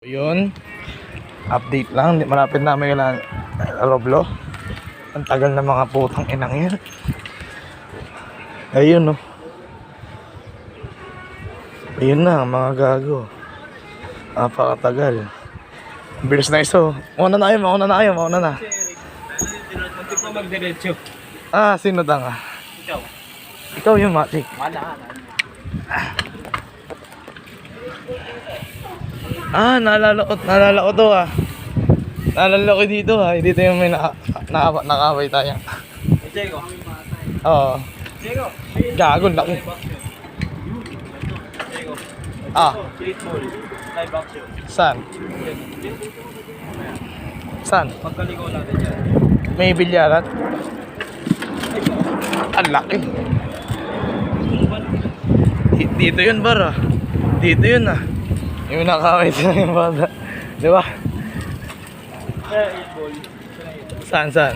Yun, update lang, malapit na kami kailangan Roblo. Ang tagal na mga putang inang yan. Ayun, no. Ayun na, mga gago. Napakatagal. Bilis na iso. Mauna na na. Muntik pa magdiretso. Sino da nga? Ikaw. Ikaw yung matik. Wala. Naalala ko to Naalala ko dito dito yung may nakaway tayo. Diego. Oo. Diego. Gago, laki. Diego. Streetball. Live action. Saan? Pagkaligaw natin dyan. May bilyaran? Ang laki. Dito yun, bar. Dito yun Yung nakaway sila yung bata. Di ba? Streetball. Saan?